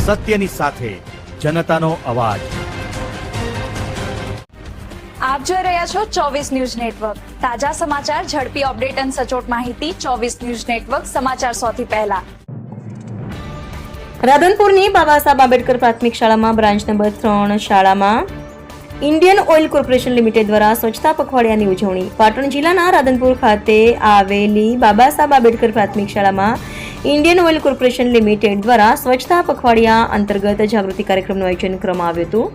સત્યની સાથે જનતાનો અવાજ। આપ જોઈ રહ્યા છો 24 ન્યૂઝ નેટવર્ક। તાજા સમાચાર, ઝડપી અપડેટ અને સચોટ માહિતી 24 ન્યૂઝ નેટવર્ક સમાચાર સૌથી પહેલા। રાધનપુરની બાબા સાહેબ આંબેડકર પ્રાથમિક શાળામાં બ્રાન્ચ નંબર 3 શાળામાં ઇન્ડિયન ઓઇલ કોર્પોરેશન લિમિટેડ દ્વારા સ્વચ્છતા પખવાડિયાની ઉજવણી। પાટણ જિલ્લાના રાધનપુર ખાતે આવેલી બાબા સાહેબ આંબેડકર પ્રાથમિક શાળામાં ઇન્ડિયન ઓઇલ કોર્પોરેશન લિમિટેડ દ્વારા સ્વચ્છતા પખવાડિયા અંતર્ગત જાગૃતિ કાર્યક્રમનું આયોજન કરવામાં આવ્યું હતું।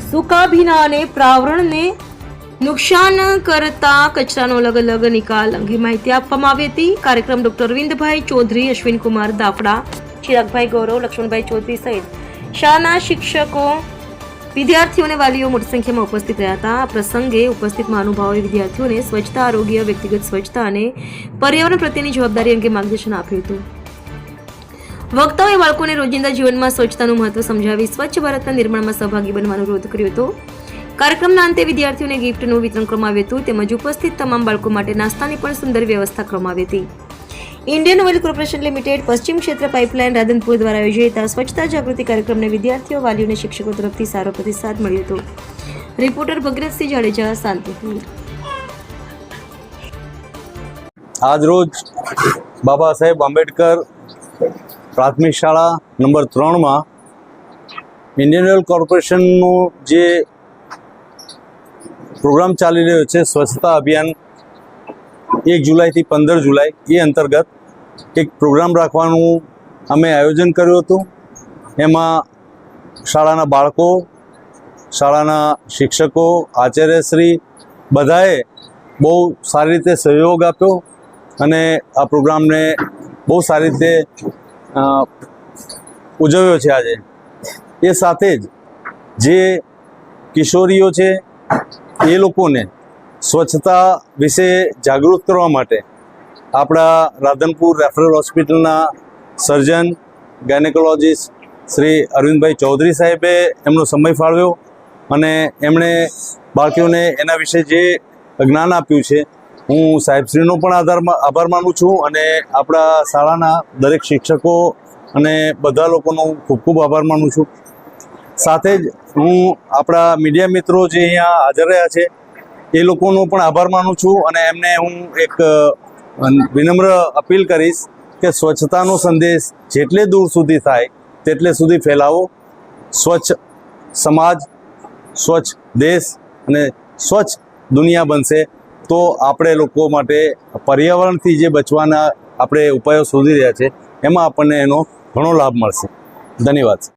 સૂકા ભીના અને પર્યાવરણને નુકસાન કરતા કચરાનો અલગ અલગ નિકાલ અંગે માહિતી આપવામાં આવી હતી। કાર્યક્રમ ડોક્ટર અરવિંદભાઈ ચૌધરી, અશ્વિનકુમાર દાફડા, ચિરાગભાઈ ગૌરવ, લક્ષ્મણભાઈ ચૌધરી સહિત શાળાના શિક્ષકો, વિદ્યાર્થીઓ અને વાલીઓ મોટી સંખ્યામાં ઉપસ્થિત રહ્યા હતા। આ પ્રસંગે ઉપસ્થિત મહાનુભાવોએ વિદ્યાર્થીઓને સ્વચ્છતા, આરોગ્ય, વ્યક્તિગત સ્વચ્છતા અને પર્યાવરણ પ્રત્યેની જવાબદારી અંગે માર્ગદર્શન આપ્યું હતું। વક્તાઓએ બાળકોને રોજિંદા જીવનમાં સ્વચ્છતાનું મહત્વ સમજાવી સ્વચ્છ ભારતના નિર્માણમાં સહભાગી બનવાનો અનુરોધ કર્યો હતો। કાર્યક્રમના અંતે વિદ્યાર્થીઓને ગિફ્ટનું વિતરણ કરવામાં આવ્યું હતું તેમજ ઉપસ્થિત તમામ બાળકો માટે નાસ્તાની પણ સુંદર વ્યવસ્થા કરવામાં આવી હતી। ઇન્ડિયન ઓઇલ કોર્પોરેશન લિમિટેડ પશ્ચિમ ક્ષેત્ર પાઇપલાઇન રાધનપુર દ્વારા આયોજિત આ સ્વચ્છતા જાગૃતિ કાર્યક્રમને વિદ્યાર્થીઓ, વાલીઓ અને શિક્ષકો તરફથી સારો પ્રતિસાદ મળ્યો હતો। રિપોર્ટર ભગીરથસિંહ જાડેજા, શાંતિપુર। આજ રોજ બાબા સાહેબ આંબેડકર પ્રાથમિક શાળા નંબર 3માં ઇન્ડિયન ઓઇલ કોર્પોરેશનનો જે પ્રોગ્રામ ચાલી રહ્યો છે સ્વચ્છતા અભિયાન 1 જુલાઈથી 15 જુલાઈ એ અંતર્ગત એક પ્રોગ્રામ રાખવાનું અમે આયોજન કર્યું હતું। એમાં શાળાના બાળકો, શાળાના શિક્ષકો, આચાર્યશ્રી બધાએ બહુ સારી રીતે સહયોગ આપ્યો અને આ પ્રોગ્રામને બહુ સારી રીતે ઉજવ્યો છે આજે। એ સાથે જ જે કિશોરીઓ છે એ લોકોને સ્વચ્છતા વિશે જાગૃત કરવા માટે આપણા રાધનપુર રેફરલ હોસ્પિટલના સર્જન ગાયનેકોલોજીસ્ટ શ્રી અરવિંદભાઈ ચૌધરી સાહેબે એમનો સમય ફાળવ્યો અને એમણે બાળકીઓને એના વિશે જે જ્ઞાન આપ્યું છે હું સાહેબશ્રીનો પણ આભાર માનું છું અને આપણા શાળાના દરેક શિક્ષકો અને બધા લોકોનો ખૂબ ખૂબ આભાર માનું છું। સાથે જ હું આપણા મીડિયા મિત્રો જે અહીંયા હાજર રહ્યા છે એ લોકોનો પણ આભાર માનું છું અને એમને હું એક વિનમ્ર અપીલ કરીશ કે સ્વચ્છતાનો સંદેશ જેટલે દૂર સુધી થાય તેટલે સુધી ફેલાવો। સ્વચ્છ સમાજ, સ્વચ્છ દેશ અને સ્વચ્છ દુનિયા બનશે તો આપણે લોકો માટે પર્યાવરણથી જે બચવાના આપણે ઉપાયો શોધી રહ્યા છે એમાં આપણને એનો ઘણો લાભ મળશે। ધન્યવાદ।